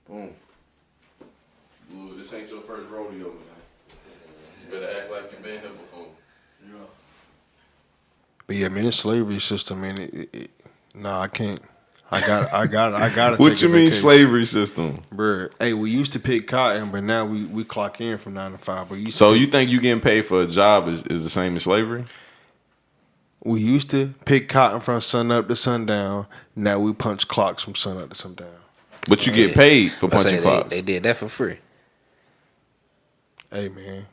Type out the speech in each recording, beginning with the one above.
Boom. Blue, this ain't your first rodeo, man. You better act like you've been here before. Yeah. But yeah, man, it's slavery system, man. Nah, I can't. I gotta. What take you a mean vacation. slavery system? Bruh, hey, we used to pick cotton, but now we clock in from 9 to 5. But So you think you getting paid for a job is the same as slavery? we used to pick cotton from sun up to sundown. Now we punch clocks from sun up to sundown. But you get paid for punching clocks. They did that for free. Hey, man,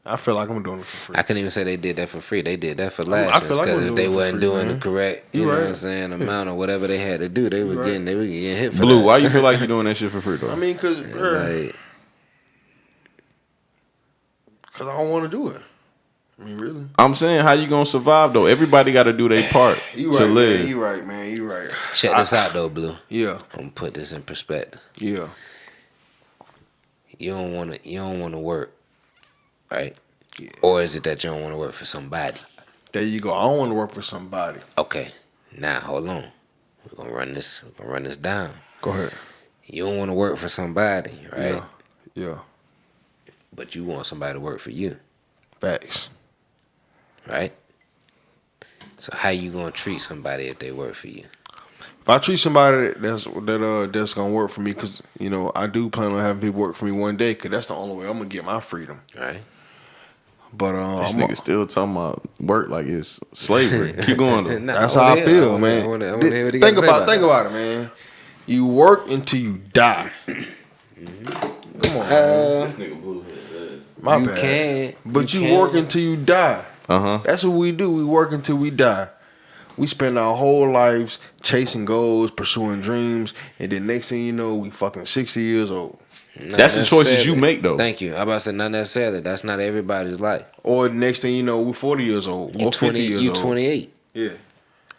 I feel like I'm doing it for free. I couldn't even say they did that for free. They did that for I lashings. feel like Because I'm if doing they it for wasn't free, doing man. the correct, you You know right. what I'm saying, amount or whatever they had to do, they were getting hit for Blue, that. why you feel like you doing that shit for free though? I mean, cause Like, I don't want to do it. I mean, really. I'm saying, how you gonna survive though? Everybody got to do their part You to right, live. man. You right, man. You right. check this out though, Blue. Yeah, I'm gonna put this in perspective. yeah. You don't wanna work, right? Yeah. Or is it that you don't want to work for somebody? There you go. I don't want to work for somebody. Okay. Now hold on. We're gonna run this down. Go ahead. You don't want to work for somebody, right? Yeah. But you want somebody to work for you, Facts. right? So how you gonna treat somebody if they work for you? If I treat somebody that's gonna work for me, cause you know I do plan on having people work for me one day, cause that's the only way I'm gonna get my freedom. Right. But This nigga still talking about work like it's slavery. Keep going though. Nah, that's how I feel, man. I wanna hear what he Think got to say think about it, man. You work until you die. Come on, man. This nigga Blue head. My you bad. can, But you can. work until you die. That's what we do. We work until we die. We spend our whole lives chasing goals, pursuing dreams, and then next thing you know, we fucking 60 years old. Not That's the choices necessarily. you make though. Thank you. I about to say not necessarily. That's not everybody's life. Or the next thing you know, we're 40 years old. You Or 50 years You old. 28. Yeah.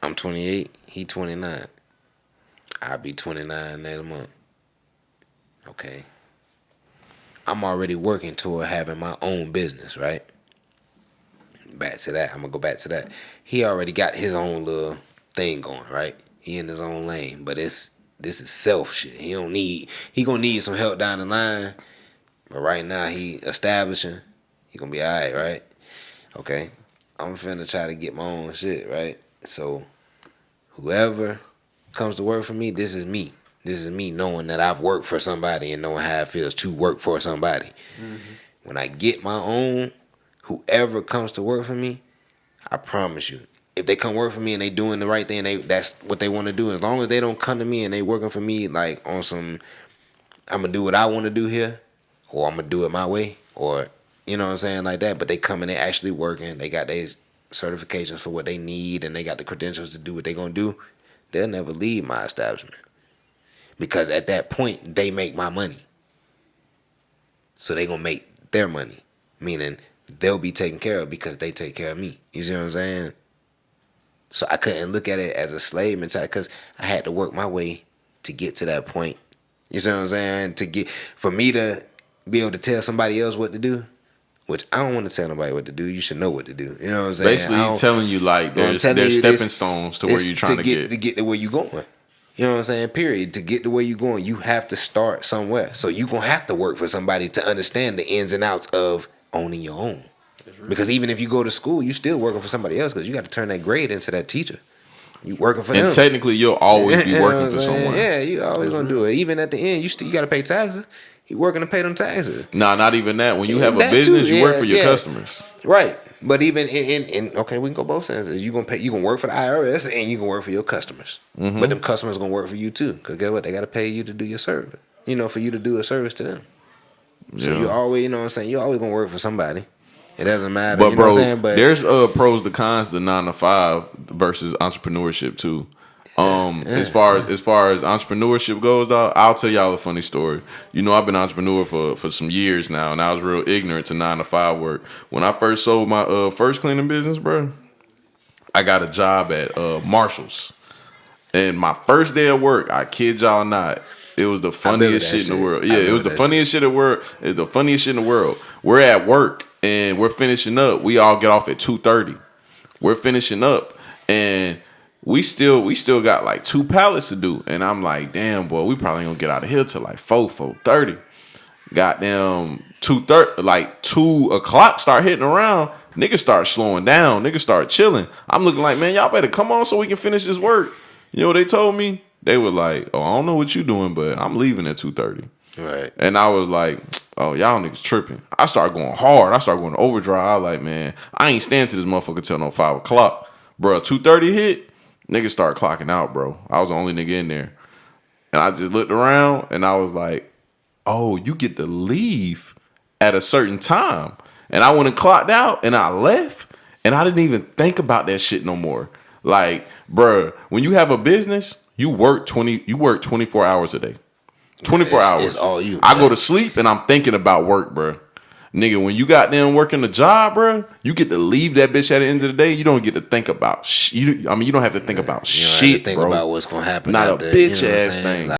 I'm 28. He 29. I'll be 29 next month. Okay. I'm already working toward having my own business, right? Back to that. I'm gonna go back to that. He already got his own little thing going, right? He in his own lane, but this is self shit. He gonna need some help down the line. But right now he establishing. He gonna be alright, right? Okay. I'm finna try to get my own shit, right? So whoever comes to work for me, this is me. This is me knowing that I've worked for somebody and knowing how it feels to work for somebody. Mm-hmm. When I get my own, whoever comes to work for me, I promise you, if they come work for me and they doing the right thing, that's what they want to do. As long as they don't come to me and they working for me like on some, I'm gonna do what I want to do here, or I'm gonna do it my way, or you know what I'm saying, like that. But they come and they actually working. They got their certifications for what they need, and they got the credentials to do what they gonna do. They'll never leave my establishment. Because at that point, they make my money. So they going to make their money. Meaning, they'll be taken care of because they take care of me. You see what I'm saying? So I couldn't look at it as a slave mentality because I had to work my way to get to that point. You see what I'm saying? For me to be able to tell somebody else what to do, which I don't want to tell nobody what to do. You should know what to do. You know what I'm saying? Basically, he's telling you like there's stepping stones to where you're trying to get. To get to where you're going. You know what I'm saying? Period. To get to where you're going, you have to start somewhere. So you're going to have to work for somebody to understand the ins and outs of owning your own. Because even if you go to school, you still working for somebody else because you got to turn that grade into that teacher. You working for them. And technically, you'll always be working for someone. Yeah, you always going to do it. Even at the end, you got to pay taxes. You working to pay them taxes. Nah, not even that. When you have a business, you work for your customers. Right. But even in okay, we can go both sides. You gonna work for the IRS and you can work for your customers. Mm-hmm. But them customers gonna work for you too. Cause guess what? They gotta pay you to do your service. You know, for you to do a service to them. So you always, you know what I'm saying, you always gonna work for somebody. It doesn't matter. But you know bro, what I'm saying? But there's pros to cons to 9 to 5 versus entrepreneurship too. As far as entrepreneurship goes, dog, I'll tell y'all a funny story. You know, I've been an entrepreneur for some years now, and I was real ignorant to 9 to 5 work. When I first sold my first cleaning business, bro, I got a job at Marshall's, and my first day of work, I kid y'all not, it was the funniest shit in the world. Yeah, it was the funniest shit in the world. It's the funniest shit in the world. We're at work and we're finishing up. We all get off at 2:30. We're finishing up and we still got like 2 pallets to do. And I'm like, damn, boy, we probably gonna get out of here till like 4:30. Goddamn 2:30, like 2 o'clock start hitting around. Niggas start slowing down. Niggas start chilling. I'm looking like, man, y'all better come on so we can finish this work. You know what they told me? They were like, oh, I don't know what you doing, but I'm leaving at 2:30. Right. And I was like, oh, y'all niggas tripping. I started going hard. I started going to overdrive. I was like, man, I ain't staying to this motherfucker till no 5 o'clock. Bro, 2:30 hit, niggas start clocking out, bro. I was the only nigga in there. And I just looked around and I was like, oh, you get to leave at a certain time. And I went and clocked out and I left and I didn't even think about that shit no more. Like, bruh, when you have a business, you work 24 hours a day. 24 hours. It's all you. I go to sleep and I'm thinking about work, bruh. Nigga, when you got them working the job, bruh, you get to leave that bitch at the end of the day. You don't get to think about you don't have to think about You don't shit, have to think bro. about what's gonna happen. Not after, a bitch you know what I'm ass saying? thing. Like,